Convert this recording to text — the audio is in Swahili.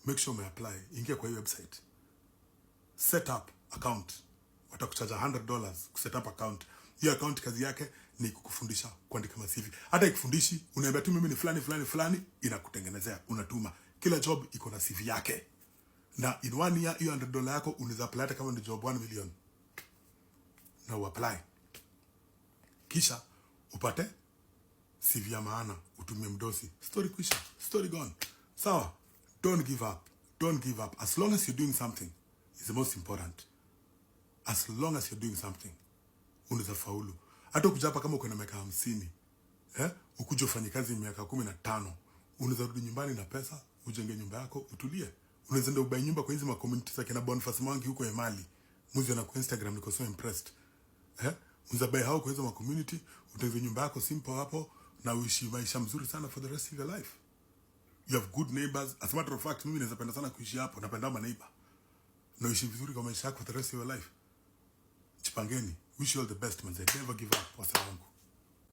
make sure umeapply. Ingia kwa hii website, set up account. Watakuchaja $100 kuset up account. Hiyo account kazi yake ni kukufundisha kuandika CV. Hata ikufundishi, unaambia tu mimi ni fulani, inakutengenezea, unatuma. Kila job iko na CV yake. Na in 1 year hiyo $100 yako unaweza apply hata kama ni job 1 million. Na uapply. Kisha upate CV ya maana, utumie mdosi. Story kwisha, story gone. Sawa, don't give up. Don't give up. As long as you're doing something is the most important. As long as you're doing something, unaweza faulu. Hata ukijapa kama uko na miaka 50, ukuje ufanye kazi miaka 15, unaweza rudi nyumbani na pesa, ujenge nyumba yako, utulie. Unaweza ndio ubai nyumba kwa hizo ma community za kina Boniface Mwangi huko Emali. Muzi na kwa Instagram niko so impressed. Unaweza buy hao kwa hizo ma community, utenge nyumba yako simple hapo na uishi maisha mzuri sana for the rest of your life. You have good neighbors. As a matter of fact, mimi naweza penda sana kuishi hapo, napenda ma neighbor. Na uishi vizuri kwa maisha yako for the rest of your life. Chipangeni. Wish you all the best, man. Never give up. Wasa wangu.